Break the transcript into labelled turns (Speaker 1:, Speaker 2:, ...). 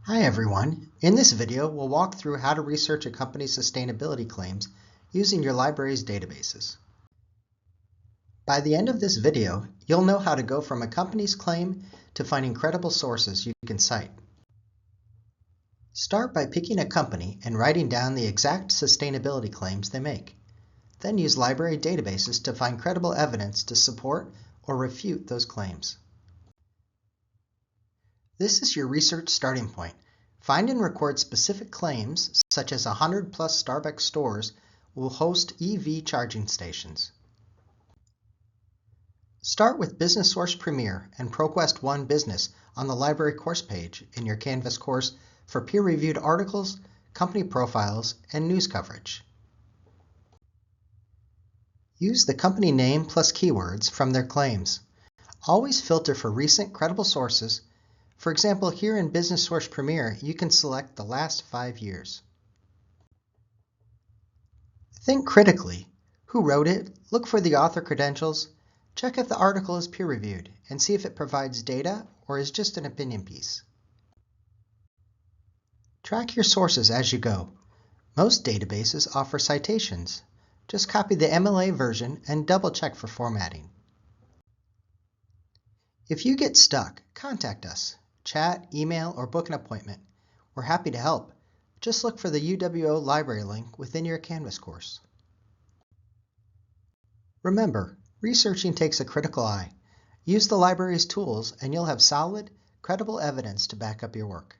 Speaker 1: Hi everyone. In this video, we'll walk through how to research a company's sustainability claims using your library's databases. By the end of this video, you'll know how to go from a company's claim to finding credible sources you can cite. Start by picking a company and writing down the exact sustainability claims they make. Then use library databases to find credible evidence to support or refute those claims. This is your research starting point. Find and record specific claims, such as 100+ Starbucks stores will host EV charging stations. Start with Business Source Premier and ProQuest One Business on the library course page in your Canvas course for peer-reviewed articles, company profiles, and news coverage. Use the company name plus keywords from their claims. Always filter for recent credible sources. For example, here in Business Source Premier, you can select the last 5 years. Think critically. Who wrote it? Look for the author credentials. Check if the article is peer-reviewed and see if it provides data or is just an opinion piece. Track your sources as you go. Most databases offer citations. Just copy the MLA version and double-check for formatting. If you get stuck, contact us. Chat, email, or book an appointment. We're happy to help. Just look for the UWO library link within your Canvas course. Remember, researching takes a critical eye. Use the library's tools and you'll have solid, credible evidence to back up your work.